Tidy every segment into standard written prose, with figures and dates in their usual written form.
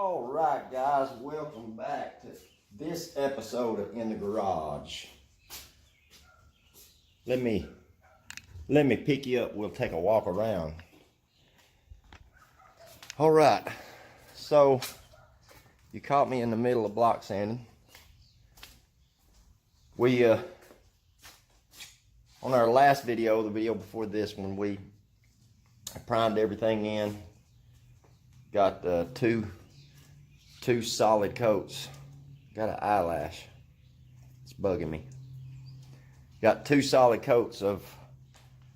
All right, guys, welcome back to this episode of In the Garage. Let me pick you up. We'll take a walk around. All right, so you caught me in the middle of block sanding. We on our last video, the video before this one, we primed everything in. Got two solid coats. Got an eyelash. It's bugging me. Got two solid coats of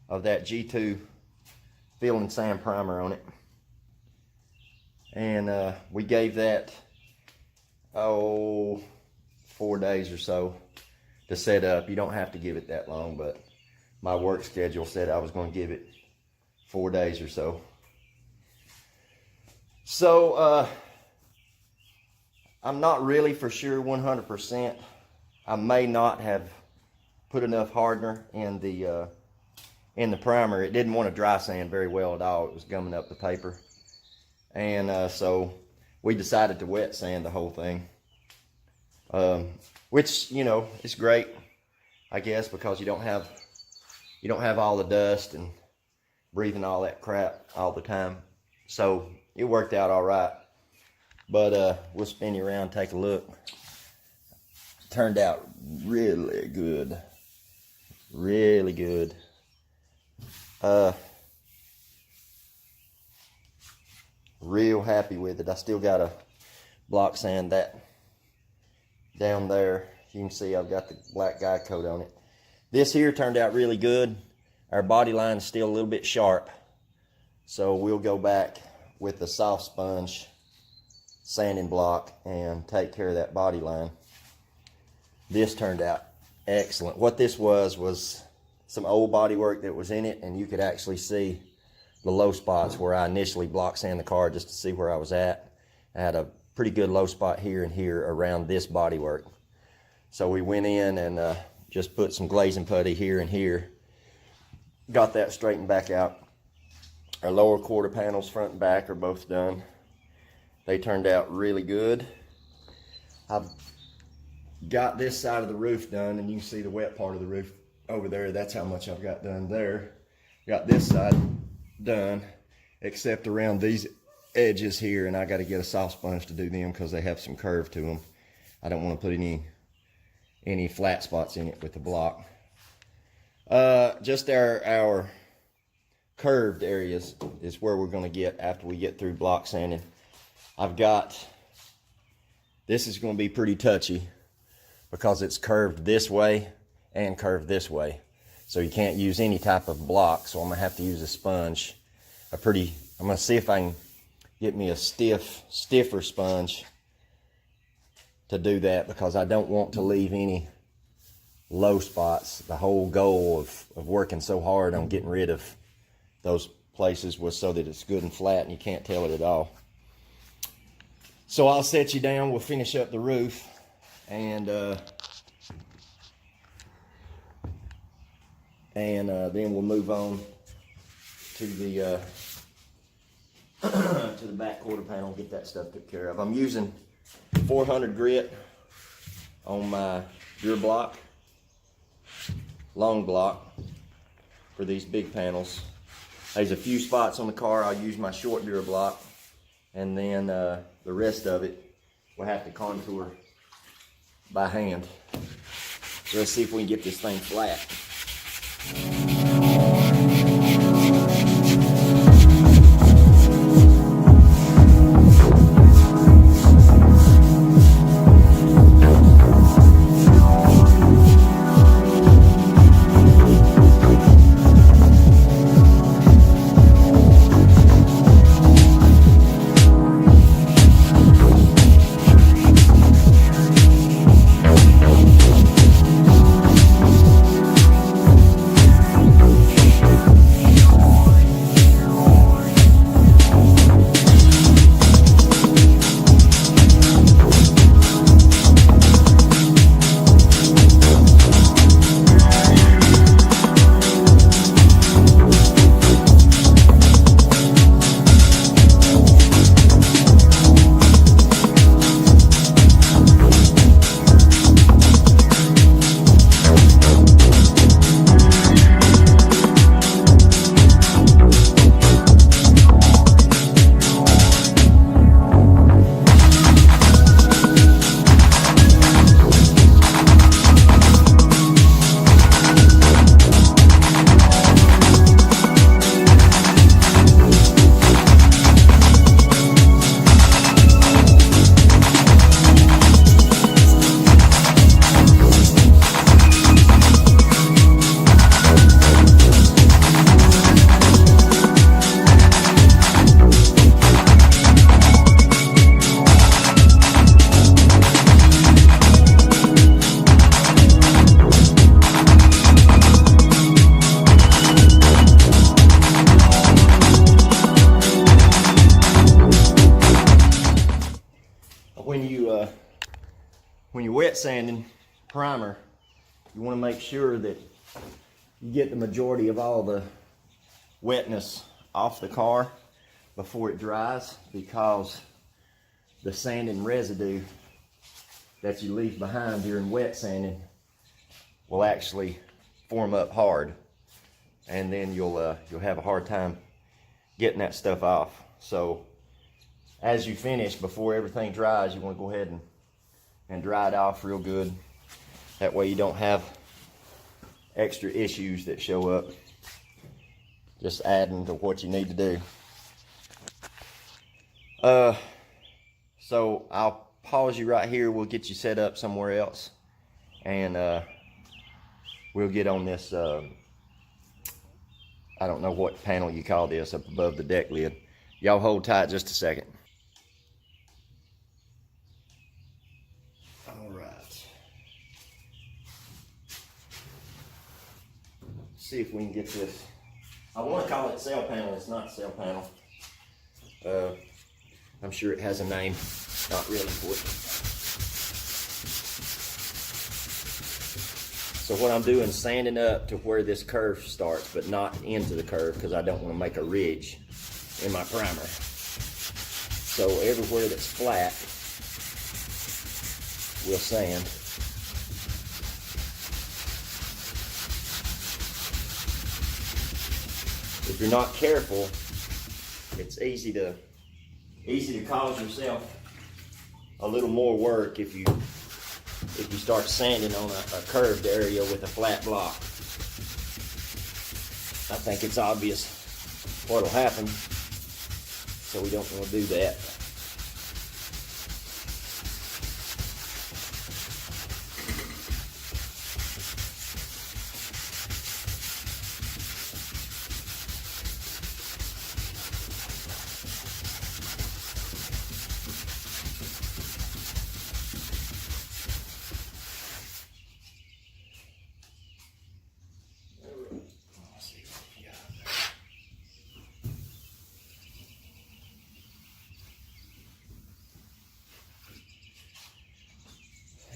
that G2 Field and Sand primer on it. And we gave that 4 days or so to set up. You don't have to give it that long, but my work schedule said I was going to give it 4 days or so. So I'm not really for sure 100%. I may not have put enough hardener in the primer. It didn't want to dry sand very well at all. It was gumming up the paper, and so we decided to wet sand the whole thing, which, you know, is great, I guess, because you don't have all the dust and breathing all that crap all the time. So it worked out all right. But we'll spin you around, take a look. Turned out really good. Really good. Real happy with it. I still got to block sand that down there. You can see I've got the black guy coat on it. This here turned out really good. Our body line is still a little bit sharp, so we'll go back with the soft sponge sanding block and take care of that body line. This turned out excellent. What this was some old body work that was in it, and you could actually see the low spots where I initially block sand the car just to see where I was at. I had a pretty good low spot here and here around this body work. So we went in and just put some glazing putty here and here. Got that straightened back out. Our lower quarter panels, front and back, are both done. They turned out really good. I've got this side of the roof done, and you can see the wet part of the roof over there. That's how much I've got done there. Got this side done, except around these edges here, and I got to get a soft sponge to do them because they have some curve to them. I don't want to put any flat spots in it with the block. Just our curved areas is where we're going to get after we get through block sanding. This is going to be pretty touchy because it's curved this way and curved this way. So you can't use any type of block, so I'm going to have to use a sponge. I'm going to see if I can get me a stiffer sponge to do that, because I don't want to leave any low spots. The whole goal of working so hard on getting rid of those places was so that it's good and flat and you can't tell it at all. So I'll set you down, we'll finish up the roof, and then we'll move on to the to the back quarter panel and get that stuff took care of. I'm using 400 grit on my Dura block, long block, for these big panels. There's a few spots on the car I'll use my short Dura block, and then the rest of it we'll have to contour by hand. So let's see if we can get this thing flat. when you when you're wet sanding primer, you want to make sure that you get the majority of all the wetness off the car before it dries, because the sanding residue that you leave behind during wet sanding will actually form up hard, and then you'll have a hard time getting that stuff off. So as you finish, before everything dries, you want to go ahead and dry it off real good. That way you don't have extra issues that show up. Just adding to what you need to do. So I'll pause you right here. We'll get you set up somewhere else, and we'll get on this, I don't know what panel you call this, up above the deck lid. Y'all hold tight just a second. All right. See if we can get this. I want to call it cell panel. It's not cell panel. I'm sure it has a name. Not really important. So what I'm doing is sanding up to where this curve starts, but not into the curve, because I don't want to make a ridge in my primer. So everywhere that's flat, we'll sand. If you're not careful, it's easy to cause yourself a little more work if you start sanding on a curved area with a flat block. I think it's obvious what'll happen, so we don't want to do that.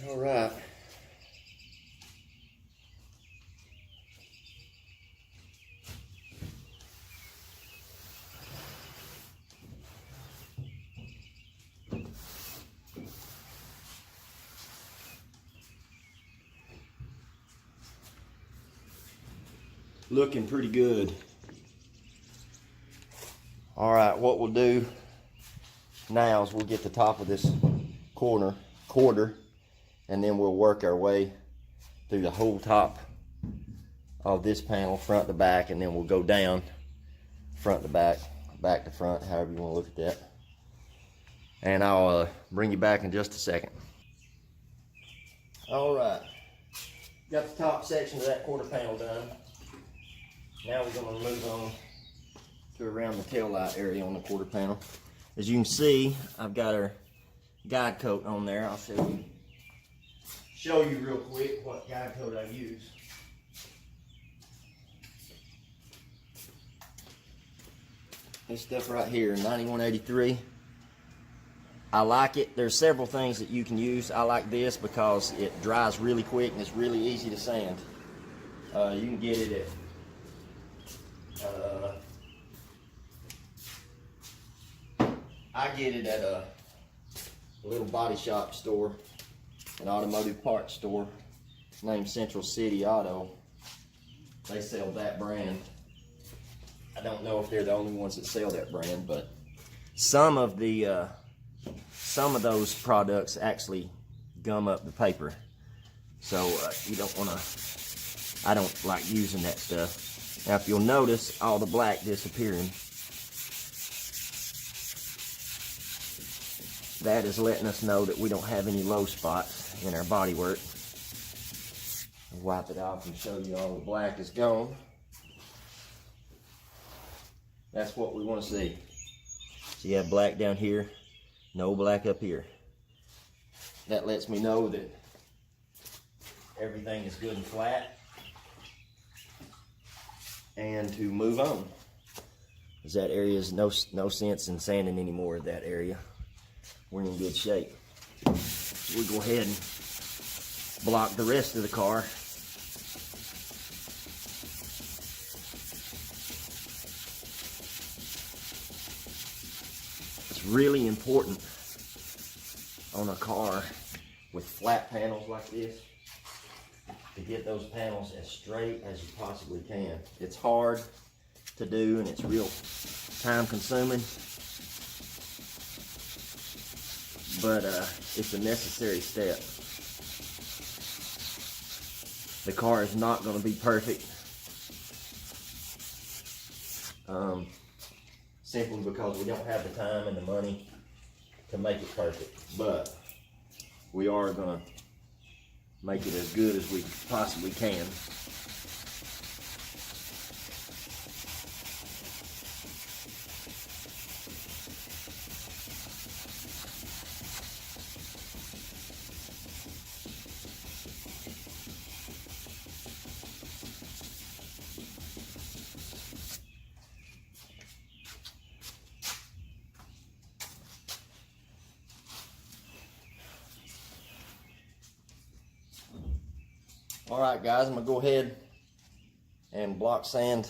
All right. Looking pretty good. All right, what we'll do now is we'll get the top of this quarter, and then we'll work our way through the whole top of this panel, front to back, and then we'll go down front to back, back to front, however you want to look at that. And I'll bring you back in just a second. All right, got the top section of that quarter panel done. Now we're going to move on to around the tail light area on the quarter panel. As you can see, I've got our guide coat on there. I'll show you real quick what guide coat I use. This stuff right here, 9183. I like it. There's several things that you can use. I like this because it dries really quick and it's really easy to sand. You can get it at I get it at a little body shop store, an automotive parts store named Central City Auto. They sell that brand. I don't know if they're the only ones that sell that brand, but some of those products actually gum up the paper. So you don't want to, I don't like using that stuff. Now if you'll notice all the black disappearing, that is letting us know that we don't have any low spots in our bodywork. I'll wipe it off and show you all the black is gone. That's what we want to see. So you have black down here, no black up here. That lets me know that everything is good and flat, and to move on, because that area is no sense in sanding anymore. That area, we're in good shape. So we'll go ahead and block the rest of the car. It's really important on a car with flat panels like this to get those panels as straight as you possibly can. It's hard to do and it's real time consuming, but it's a necessary step. The car is not going to be perfect, simply because we don't have the time and the money to make it perfect, but we are going to make it as good as we possibly can. All right, guys, I'm gonna go ahead and block sand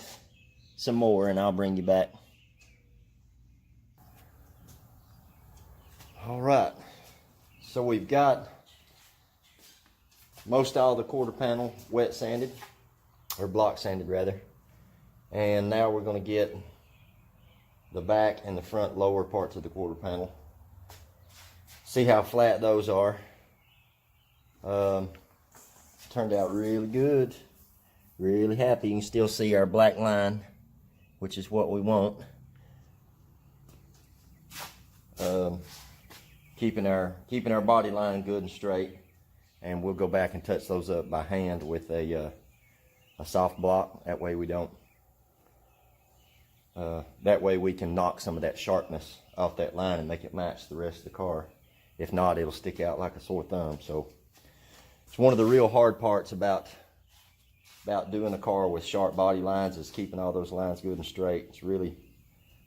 some more and I'll bring you back. All right, so we've got most all the quarter panel wet sanded, or block sanded rather, and now we're gonna get the back and the front lower parts of the quarter panel. See how flat those are. Turned out really good. Really happy. You can still see our black line, which is what we want. Keeping our body line good and straight, and we'll go back and touch those up by hand with a soft block. That way we don't. That way we can knock some of that sharpness off that line and make it match the rest of the car. If not, it'll stick out like a sore thumb. So it's one of the real hard parts about doing a car with sharp body lines, is keeping all those lines good and straight. It's really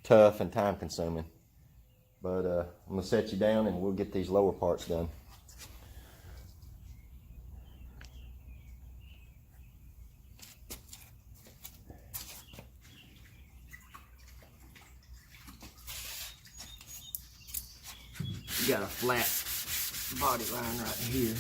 tough and time consuming. But I'm gonna set you down and we'll get these lower parts done. You got a flat body line right here.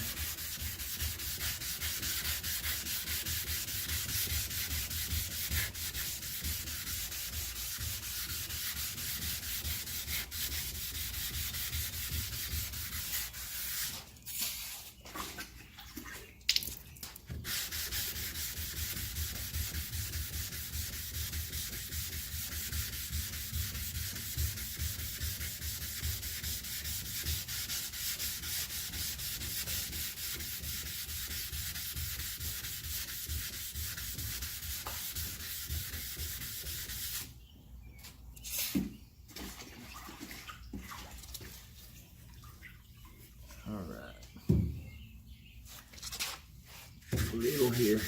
Little here.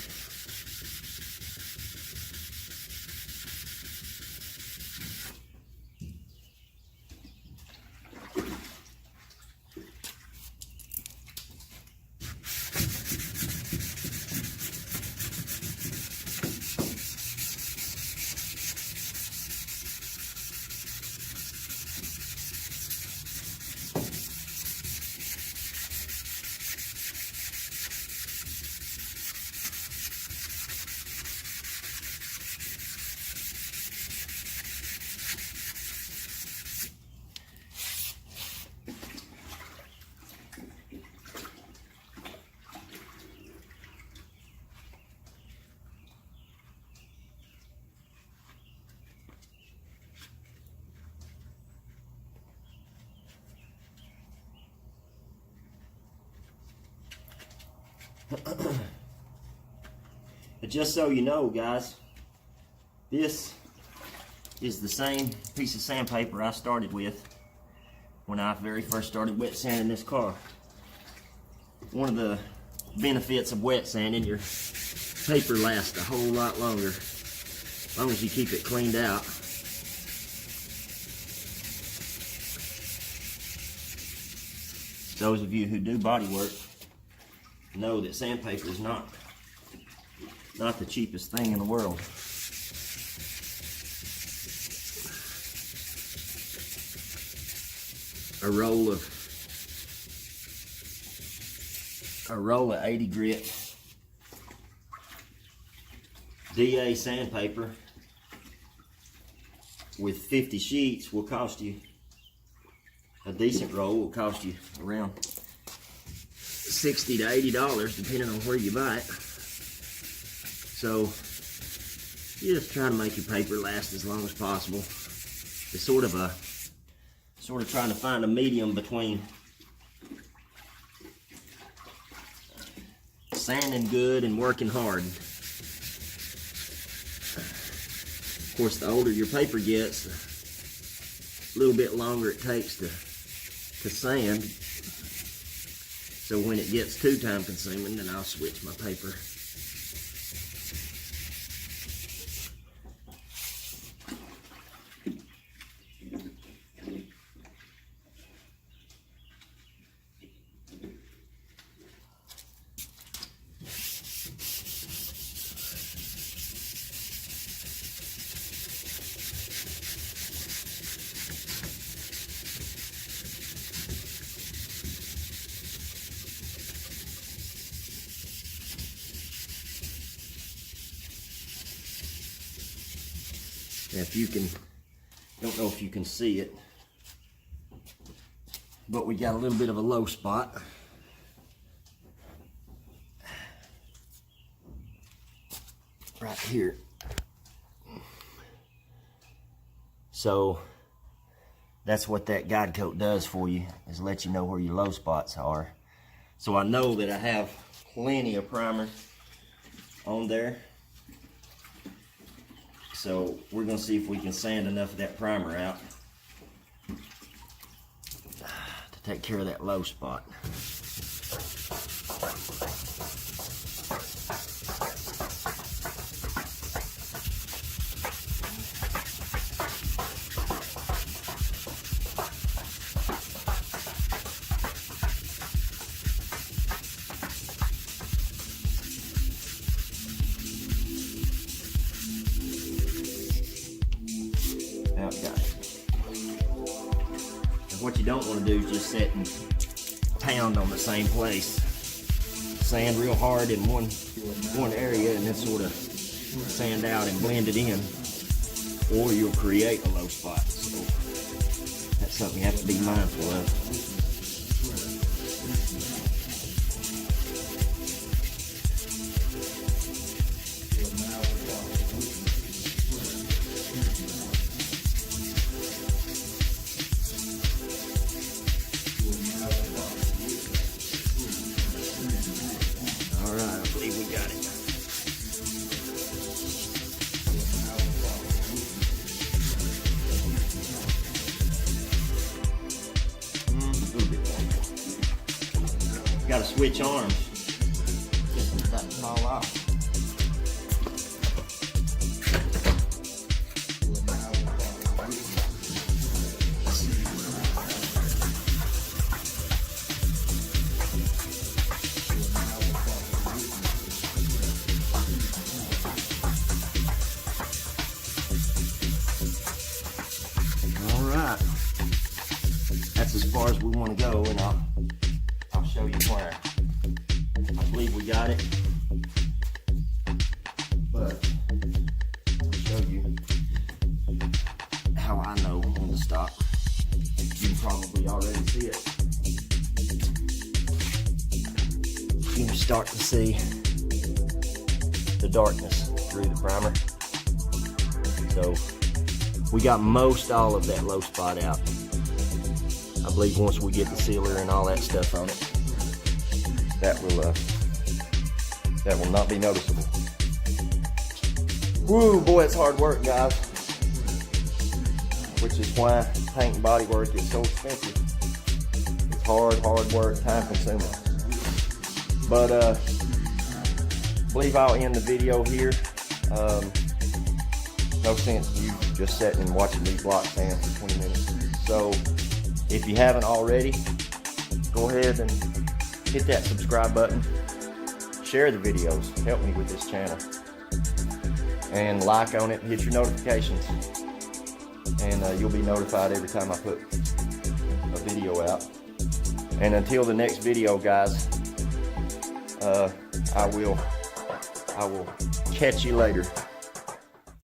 But just so you know, guys, this is the same piece of sandpaper I started with when I very first started wet sanding this car. One of the benefits of wet sanding, your paper lasts a whole lot longer as long as you keep it cleaned out. those of you who do body work know that sandpaper is not the cheapest thing in the world. A roll of 80 grit DA sandpaper with 50 sheets will cost you, a decent roll will cost you around $60 to $80 depending on where you buy it. So you're just trying to make your paper last as long as possible. It's sort of trying to find a medium between sanding good and working hard. Of course, the older your paper gets, a little bit longer it takes to sand. So when it gets too time consuming, then I'll switch my paper. Now if you can, don't know if you can see it, but we got a little bit of a low spot. Right here. So that's what that guide coat does for you, is let you know where your low spots are. So I know that I have plenty of primer on there. So we're gonna see if we can sand enough of that primer out to take care of that low spot. What you don't want to do is just sit and pound on the same place. Sand real hard in one area and then sort of sand out and blend it in, or you'll create a low spot. So that's something you have to be mindful of. Got to switch arms. Get that fall off. All right. That's as far as we want to go, and I'll show you where. I believe we got it, but I'll show you how I know when to stop. You can probably already see it. You can start to see the darkness through the primer. So we got most all of that low spot out. I believe once we get the sealer and all that stuff on it, that will not be noticeable. Woo, boy, it's hard work, guys. Which is why paint and body work is so expensive. It's hard work, time consuming. But I believe I'll end the video here. No sense you just sitting and watching me block sand for 20 minutes. So if you haven't already, go ahead and hit that subscribe button. Share the videos, help me with this channel. And like on it, hit your notifications. And you'll be notified every time I put a video out. And until the next video, guys, I will catch you later.